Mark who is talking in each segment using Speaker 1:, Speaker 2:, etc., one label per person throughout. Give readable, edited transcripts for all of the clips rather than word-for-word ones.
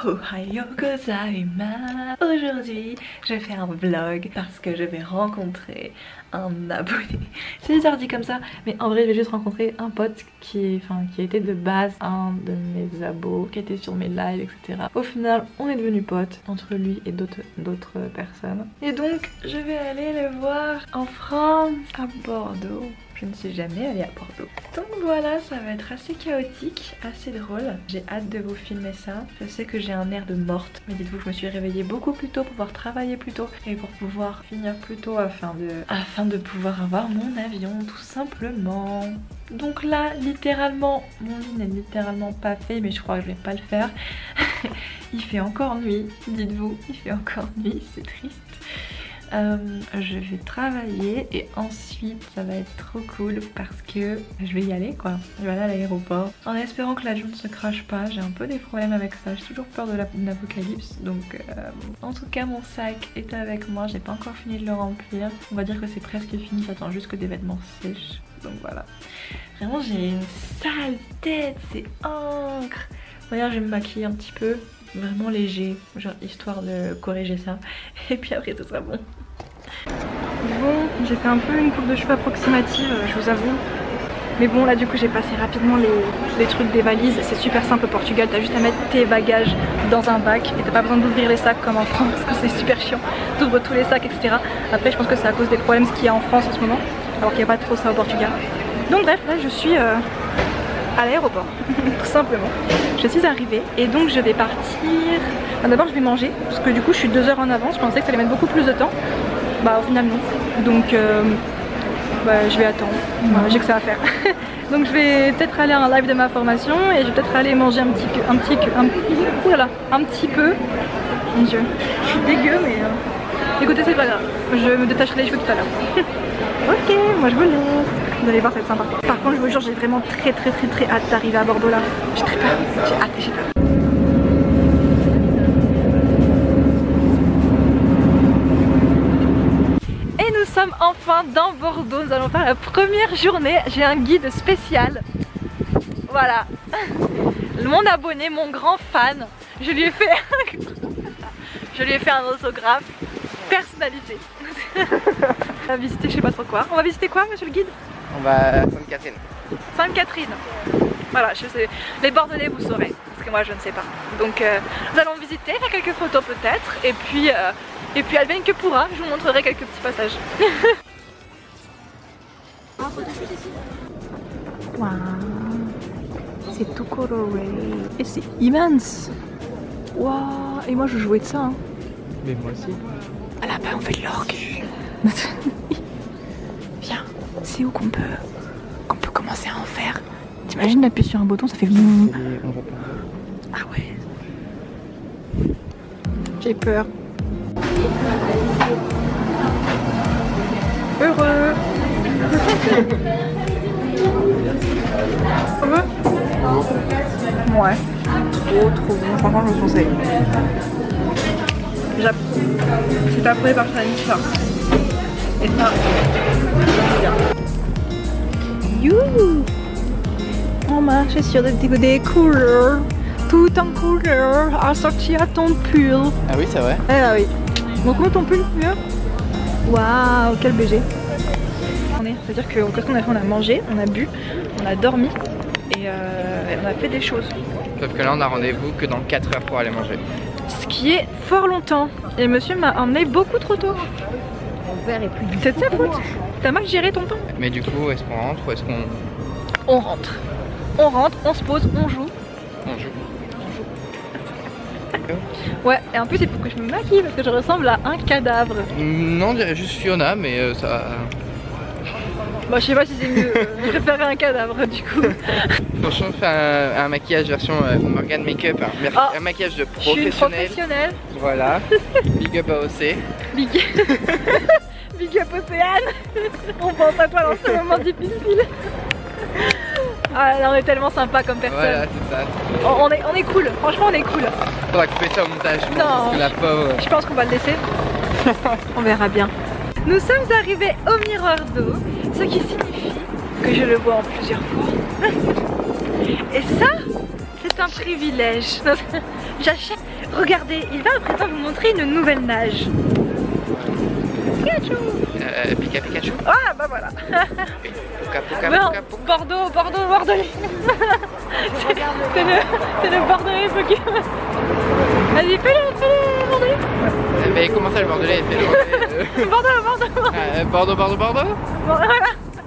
Speaker 1: Ohayo gozaimasu. Aujourd'hui, je vais faire un vlog parce que je vais rencontrer un abonné. C'est bizarre dit comme ça, mais en vrai, je vais juste rencontrer un pote qui était de base un de mes abos, qui était sur mes lives, etc. Au final, on est devenus potes entre lui et d'autres personnes. Et donc, je vais aller le voir en France, à Bordeaux. Je ne suis jamais allée à Bordeaux. Donc voilà, ça va être assez chaotique, assez drôle. J'ai hâte de vous filmer ça. Je sais que j'ai un air de morte, mais dites-vous que je me suis réveillée beaucoup plus tôt pour pouvoir travailler plus tôt et pour pouvoir finir plus tôt afin de pouvoir avoir mon avion tout simplement. Donc là, littéralement, mon lit n'est littéralement pas fait, mais je crois que je vais pas le faire. Il fait encore nuit, dites-vous, il fait encore nuit, c'est triste. Je vais travailler et ensuite ça va être trop cool parce que je vais y aller quoi. Je vais aller à l'aéroport en espérant que l'avion ne se crache pas. J'ai un peu des problèmes avec ça, j'ai toujours peur de l'apocalypse. Donc en tout cas mon sac est avec moi, j'ai pas encore fini de le remplir. On va dire que c'est presque fini, j'attends juste que des vêtements sèchent. Donc voilà. Vraiment j'ai une sale tête, c'est encre. D'ailleurs je vais me maquiller un petit peu. Vraiment léger, genre histoire de corriger ça. Et puis après tout sera bon. Bon, j'ai fait un peu une coupe de cheveux approximative, je vous avoue. Mais bon, là du coup j'ai passé rapidement les trucs des valises. C'est super simple au Portugal, t'as juste à mettre tes bagages dans un bac et t'as pas besoin d'ouvrir les sacs comme en France parce que c'est super chiant. T'ouvres tous les sacs, etc. Après je pense que c'est à cause des problèmes qu'il y a en France en ce moment, alors qu'il n'y a pas trop ça au Portugal. Donc bref, là je suis à l'aéroport, tout simplement. Je suis arrivée et donc je vais partir. Enfin, d'abord je vais manger parce que du coup je suis 2 heures en avance. Je pensais que ça allait mettre beaucoup plus de temps. Bah au final non. Donc je vais attendre. Voilà, j'ai que ça à faire. Donc je vais peut-être aller à un live de ma formation et je vais peut-être aller manger un petit peu. Mon dieu, je suis dégueu mais écoutez c'est pas grave. Je me détacherai les cheveux tout à l'heure. Ok, moi je vous laisse. Vous allez voir, ça va être sympa. Par contre, je vous jure, j'ai vraiment très hâte d'arriver à Bordeaux là. J'ai très peur. J'ai hâte et j'ai peur. Et nous sommes enfin dans Bordeaux. Nous allons faire la première journée. J'ai un guide spécial. Voilà. Mon abonné, mon grand fan. Je lui ai fait un autographe personnalisé. On va visiter je sais pas trop quoi. On va visiter quoi, monsieur le guide?
Speaker 2: On va à Sainte-Catherine.
Speaker 1: Sainte-Catherine. Voilà, je sais. Les Bordelais vous saurez, parce que moi je ne sais pas. Donc nous allons visiter, faire quelques photos peut-être, et puis advienne que pourra, je vous montrerai quelques petits passages. Waouh, c'est tout coloré et c'est immense. Waouh, et moi je jouais de ça. Hein.
Speaker 2: Mais moi aussi.
Speaker 1: Ah là-bas on fait de l'orgue. Viens, c'est où qu'on peut commencer à en faire. T'imagines d'appuyer sur un bouton, ça fait boum. Ah ouais. J'ai peur. Heureux. Heureux. Ouais. Trop bon, franchement je vous conseille. J'approuve. C'est approuvé par Fanny. Et ça, bien. You. On marche sur des couleurs, tout en couleurs, assorti à ton pull.
Speaker 2: Ah oui, c'est vrai.
Speaker 1: Ah oui. Donc comment ton pull mieux? Waouh, quel BG. C'est-à-dire que qu'est-ce qu'on a fait? On a mangé, on a bu, on a dormi et on a fait des choses.
Speaker 2: Sauf que là on a rendez-vous que dans 4 heures pour aller manger.
Speaker 1: Ce qui est fort longtemps. Et monsieur m'a emmené beaucoup trop tôt. C'est de sa faute. T'as mal géré ton temps.
Speaker 2: Mais du coup, est-ce qu'on rentre ou est-ce qu'on...
Speaker 1: On rentre. On rentre, on se pose, on joue.
Speaker 2: On joue.
Speaker 1: Ouais, et en plus il faut que je me maquille parce que je ressemble à un cadavre.
Speaker 2: Non, on dirait juste Fiona, mais ça...
Speaker 1: Bah je sais pas si c'est mieux, je préférerais un cadavre du coup.
Speaker 2: Franchement, on fait un maquillage version Morgan Makeup, un maquillage de professionnel.
Speaker 1: Je suis une professionnelle.
Speaker 2: Voilà, big up à OC.
Speaker 1: Big up Océane. On pense à toi dans ce moment difficile. Ah là on est tellement sympa comme personne.
Speaker 2: Voilà, c'est ça.
Speaker 1: On est cool, franchement on est cool.
Speaker 2: Faudra couper ça au montage,
Speaker 1: Non,
Speaker 2: parce que la pauvre...
Speaker 1: Je pense qu'on va le laisser. On verra bien. Nous sommes arrivés au miroir d'eau, ce qui signifie que je le vois en plusieurs fois. Et ça, c'est un privilège. J'achète. regardez, il va à présent vous montrer une nouvelle nage. Pikachu.
Speaker 2: Pikachu.
Speaker 1: Ah bah voilà. Bordeaux, Bordelais. C'est le Bordelais Pokémon. Vas-y, fais-le, Bordelais.
Speaker 2: Mais comment ça le Bordelais?
Speaker 1: Bordeaux.
Speaker 2: Bordeaux.
Speaker 1: Voilà.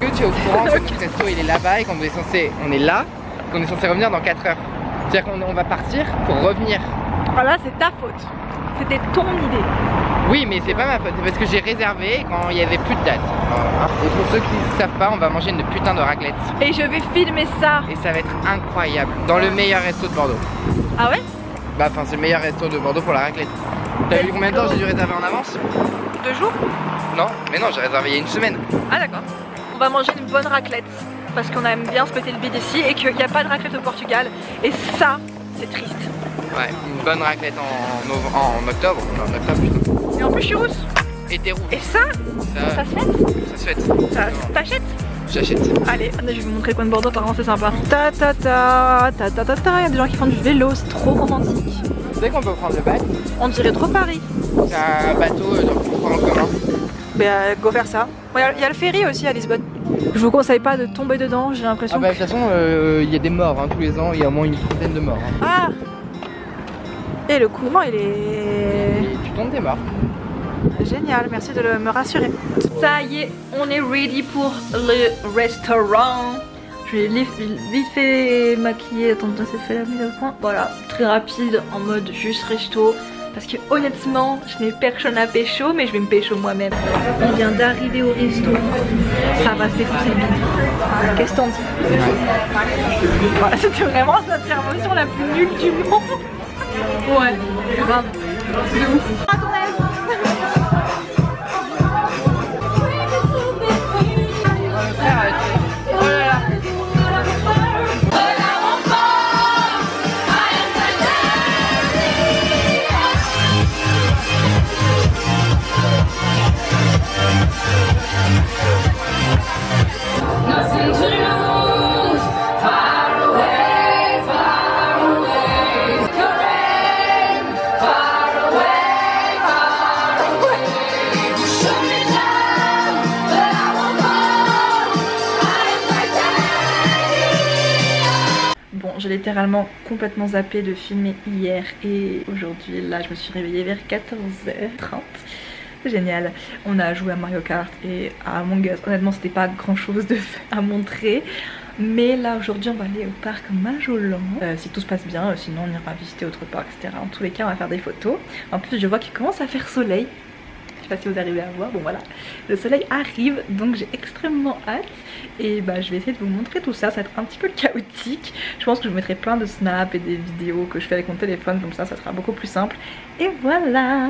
Speaker 2: Est-ce que tu es au courant que notre resto il est là-bas et qu'on est censé, qu'on est censé revenir dans 4 heures? C'est-à-dire qu'on va partir pour revenir.
Speaker 1: Voilà, c'est ta faute. C'était ton idée.
Speaker 2: Oui, mais c'est pas ma faute, c'est parce que j'ai réservé quand il y avait plus de date. Et pour ceux qui ne savent pas, on va manger une putain de raclette.
Speaker 1: Et je vais filmer ça.
Speaker 2: Et ça va être incroyable. Dans le meilleur resto de Bordeaux.
Speaker 1: Ah ouais?
Speaker 2: Bah enfin c'est le meilleur resto de Bordeaux pour la raclette. T'as vu combien de temps j'ai dû réserver en avance?
Speaker 1: 2 jours?
Speaker 2: Non, mais non, j'ai réservé il y a 1 semaine.
Speaker 1: Ah d'accord. On va manger une bonne raclette. Parce qu'on aime bien se péter le bide ici et qu'il n'y a pas de raclette au Portugal. Et ça, c'est triste.
Speaker 2: Ouais, une bonne raclette en octobre. En octobre putain.
Speaker 1: Et en plus je suis rousse.
Speaker 2: Et t'es rousse.
Speaker 1: Et ça se fait?
Speaker 2: Ça se fait.
Speaker 1: Ça t'achètes?
Speaker 2: J'achète.
Speaker 1: Allez, je vais vous montrer le coin de Bordeaux, apparemment c'est sympa. Il y a des gens qui font du vélo, c'est trop romantique.
Speaker 2: Vous savez qu'on peut prendre le bateau?
Speaker 1: On dirait trop Paris.
Speaker 2: C'est un bateau donc on prend en commun.
Speaker 1: Bah go faire ça. Il y a le ferry aussi à Lisbonne. Je vous conseille pas de tomber dedans, j'ai l'impression.
Speaker 2: Ah bah de toute façon il y a des morts tous les ans, il y a au moins une trentaine de morts.
Speaker 1: Ah. Et le courant il est...
Speaker 2: Et tu tombes des morts.
Speaker 1: Génial, merci de me rassurer. Ça y est, on est ready pour le restaurant. Je vais vite fait maquiller, attends, ça fait la mise au point. Voilà, très rapide, en mode juste resto. Parce que honnêtement, je n'ai personne à pécho, mais je vais me pécho moi-même. On vient d'arriver au resto. Ça va se défoncer le bide. Qu'est-ce que t'en dis? Voilà, c'était vraiment l'intervention la plus nulle du monde. Ouais, grave. De ouf. À ton aise. Oh là là.
Speaker 3: Nothing to lose, far away, far away. Rain, far away, far away. Shoot me down, but I won't fall. I am Titanic.
Speaker 1: Bon, j'ai littéralement complètement zappé de filmer hier et aujourd'hui. Là, je me suis réveillée vers 14h30. Génial, on a joué à Mario Kart et à Among Us. Honnêtement c'était pas grand chose à montrer. Mais là aujourd'hui on va aller au parc Majolan, si tout se passe bien, sinon on ira visiter autre parc, etc. En tous les cas on va faire des photos. En plus je vois qu'il commence à faire soleil. Je sais pas si vous arrivez à voir, bon voilà. Le soleil arrive donc j'ai extrêmement hâte. Et bah je vais essayer de vous montrer tout ça, ça va être un petit peu chaotique. Je pense que je vous mettrai plein de snaps et des vidéos que je fais avec mon téléphone, comme ça sera beaucoup plus simple. Et voilà.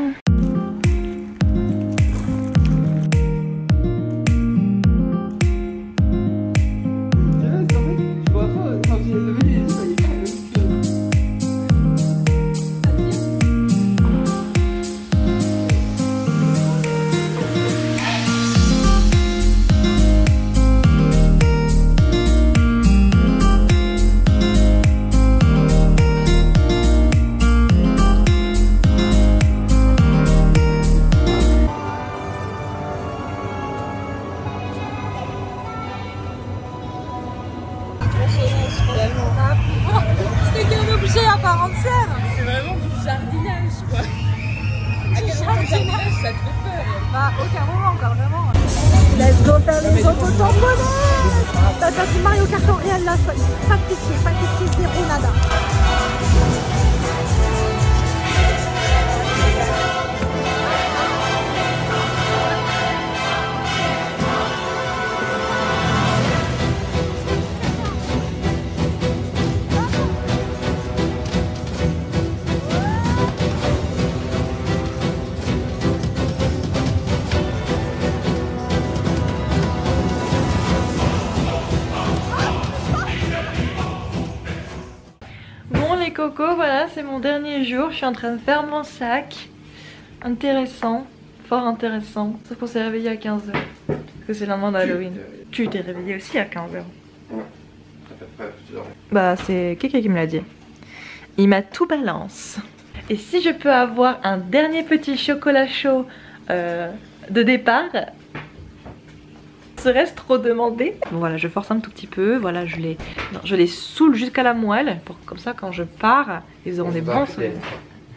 Speaker 3: C'était qu'un objet à part entière. C'est vraiment du jardinage quoi. À quel moment le jardinage ça te fait peur?
Speaker 1: Bah aucun moment encore vraiment.
Speaker 3: Let's go faire les auto-tamponnaises. T'as du Mario Kart en réel là, pas de pitié, zéro nada.
Speaker 1: Coco, voilà c'est mon dernier jour, je suis en train de faire mon sac. Intéressant, fort intéressant. Sauf qu'on s'est réveillé à 15h. Parce que c'est le lendemain d'Halloween. Tu t'es réveillé aussi à 15h. Bah c'est Kiki qui me l'a dit. Il m'a tout balance. Et si je peux avoir un dernier petit chocolat chaud de départ, serait-ce trop demandé? Bon voilà, je force un tout petit peu, voilà, je les saoule jusqu'à la moelle, pour comme ça quand je pars, ils auront des bons souvenirs.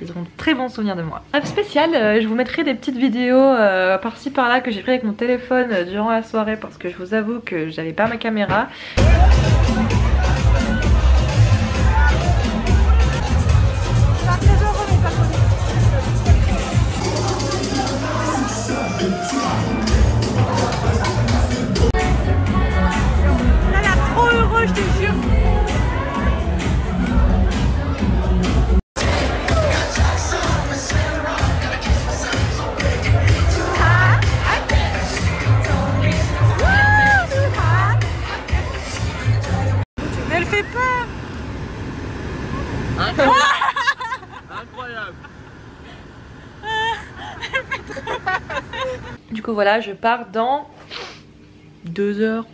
Speaker 1: Ils auront de très bons souvenirs de moi. Bref, spécial, je vous mettrai des petites vidéos par-ci par-là que j'ai pris avec mon téléphone durant la soirée parce que je vous avoue que j'avais pas ma caméra.
Speaker 3: Je te jure. Mais elle fait peur.
Speaker 2: Incroyable.
Speaker 1: Du coup voilà, je pars dans 2 heures.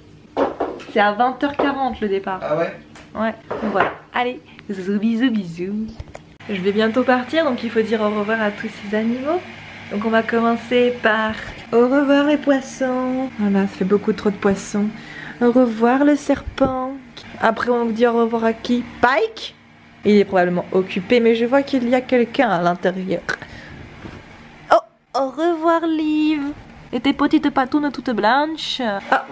Speaker 1: C'est à 20h40 le départ.
Speaker 2: Ah ouais?
Speaker 1: Ouais, donc voilà. Allez, bisous bisous bisous. Je vais bientôt partir, donc il faut dire au revoir à tous ces animaux. Donc on va commencer par au revoir les poissons. Voilà, ça fait beaucoup trop de poissons. Au revoir le serpent. Après on vous dit au revoir à qui? Pike. Il est probablement occupé, mais je vois qu'il y a quelqu'un à l'intérieur. Oh, au revoir Liv. Et tes petites patounes toutes blanches. Ah,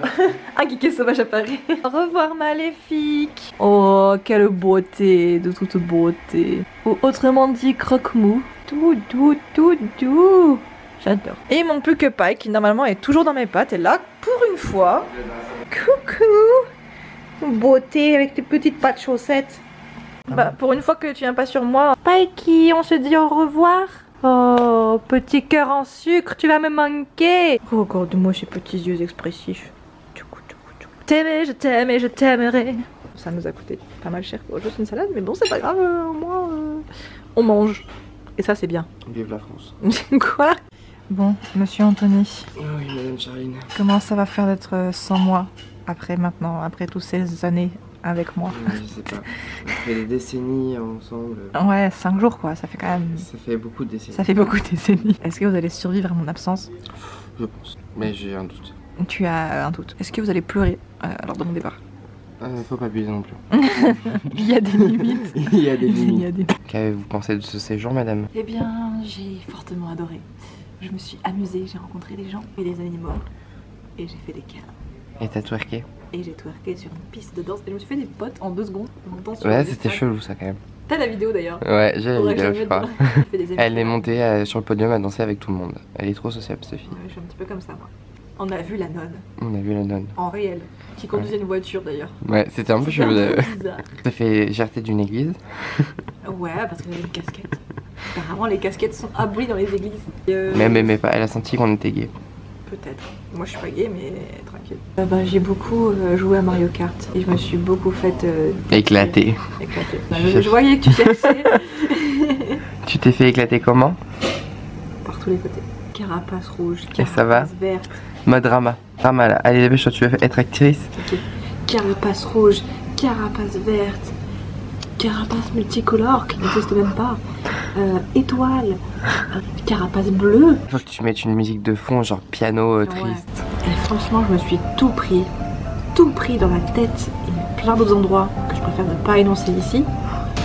Speaker 1: un geeké sauvage apparaît. Au revoir Maléfique. Oh, quelle beauté, de toute beauté. Ou autrement dit croque-mou. Tout doux, tout doux. J'adore. Et il manque plus que Pike qui normalement est toujours dans mes pattes. Et là, pour une fois. Coucou. Beauté avec tes petites pattes chaussettes. Bah, pour une fois que tu viens pas sur moi. Pikey, on se dit au revoir. Oh, petit cœur en sucre, tu vas me manquer. Regarde-moi ces petits yeux expressifs. T'aimer, je t'aime et je t'aimerai. Ça nous a coûté pas mal cher pour juste une salade, mais bon, c'est pas grave, moi, on mange. Et ça, c'est bien.
Speaker 2: Vive la France.
Speaker 1: Quoi? Bon, monsieur Anthony.
Speaker 2: Oui, madame Charline.
Speaker 1: Comment ça va faire d'être sans moi après maintenant, après toutes ces années avec moi?
Speaker 2: Je sais pas. On fait des décennies ensemble.
Speaker 1: Ouais, 5 jours quoi, ça fait quand même...
Speaker 2: Ça fait beaucoup de décennies.
Speaker 1: Ça fait beaucoup de décennies. Est-ce que vous allez survivre à mon absence?
Speaker 2: Je pense. Mais j'ai un doute.
Speaker 1: Tu as un doute. Est-ce que vous allez pleurer lors de mon départ?
Speaker 2: Faut pas abuser non plus.
Speaker 1: Il y a des limites.
Speaker 2: Il y a des
Speaker 1: Il y a
Speaker 2: limites.
Speaker 1: des...
Speaker 2: Qu'avez-vous pensé de ce séjour, madame?
Speaker 1: Eh bien, j'ai fortement adoré. Je me suis amusée, j'ai rencontré des gens et des animaux. Et j'ai fait des câlins.
Speaker 2: Et t'as twerké?
Speaker 1: Et j'ai twerké sur une piste de danse. Et je me suis fait des potes en 2 secondes.
Speaker 2: Ouais, c'était chelou ça quand même.
Speaker 1: T'as la vidéo d'ailleurs?
Speaker 2: Ouais, j'ai la vidéo, je crois.
Speaker 1: Elle
Speaker 2: Elle est montée sur le podium à danser avec tout le monde. Elle est trop sociable, cette fille.
Speaker 1: Ouais, je suis un petit peu comme ça, moi. On a vu la nonne.
Speaker 2: On a vu la nonne.
Speaker 1: En réel. Qui conduisait une voiture d'ailleurs.
Speaker 2: Ouais, c'était un peu chelou d'ailleurs.
Speaker 1: Bizarre.
Speaker 2: Ça fait jarter d'une église.
Speaker 1: Ouais, parce qu'elle avait une casquette. Apparemment, les casquettes sont abolies dans les églises.
Speaker 2: Mais elle m'aimait pas, elle a senti qu'on était gay.
Speaker 1: Peut-être. Moi je suis pas gay, mais tranquille. J'ai beaucoup joué à Mario Kart et je me suis beaucoup faite
Speaker 2: Éclater.
Speaker 1: Éclater. Je voyais que tu cherchais.
Speaker 2: Tu t'es fait éclater comment?
Speaker 1: Par tous les côtés. Carapace rouge,
Speaker 2: Et ça va?
Speaker 1: carapace verte.
Speaker 2: Mode drama. Drama là. Allez, dépêche-toi, tu veux être actrice?
Speaker 1: Okay. Carapace rouge, carapace verte, carapace multicolore qui n'existe même pas. Étoile, carapace bleue.
Speaker 2: Faut que tu mettes une musique de fond, genre piano triste.
Speaker 1: Ouais. Et franchement, je me suis tout pris dans la tête et plein d'autres endroits que je préfère ne pas énoncer ici.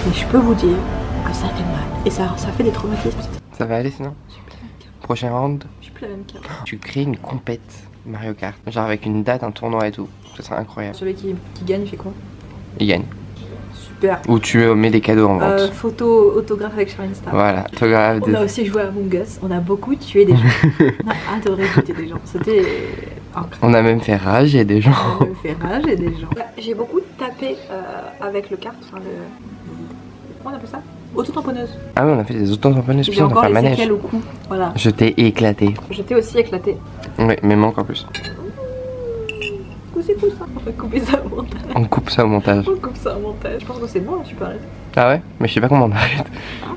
Speaker 1: Mais je peux vous dire que ça fait mal. Et ça fait des traumatismes.
Speaker 2: Ça va aller sinon?
Speaker 1: J'ai plus la même carte.
Speaker 2: Prochain round?
Speaker 1: J'ai plus la même carte.
Speaker 2: Tu crées une compète Mario Kart. Genre avec une date, un tournoi et tout. Ça serait incroyable.
Speaker 1: Celui qui gagne, il fait quoi?
Speaker 2: Il gagne.
Speaker 1: Super.
Speaker 2: Ou tu mets des cadeaux en vente.
Speaker 1: Photo, autographe avec Charline Star.
Speaker 2: Voilà, autographe.
Speaker 1: On a aussi joué à Among Us, on a beaucoup tué des gens. On a adoré tuer des gens, c'était incroyable.
Speaker 2: On a même fait rager des gens.
Speaker 1: On a même fait rager des gens. J'ai beaucoup tapé avec le kart, enfin le... Comment on appelle ça? Auto-tamponneuse.
Speaker 2: Ah oui, on a fait des auto-tamponneuses,
Speaker 1: J'ai
Speaker 2: puis on a
Speaker 1: encore
Speaker 2: fait un
Speaker 1: les
Speaker 2: manège.
Speaker 1: séquelles au cou, voilà.
Speaker 2: Je t'ai éclaté.
Speaker 1: Je t'ai aussi éclaté.
Speaker 2: Oui, mais manque en plus.
Speaker 1: C'est cool ça. On va couper ça au montage.
Speaker 2: On coupe ça au montage.
Speaker 1: On coupe ça au montage. Je pense que c'est bon là, tu peux arrêter.
Speaker 2: Ah ouais? Mais je sais pas comment on arrête.
Speaker 1: Ah,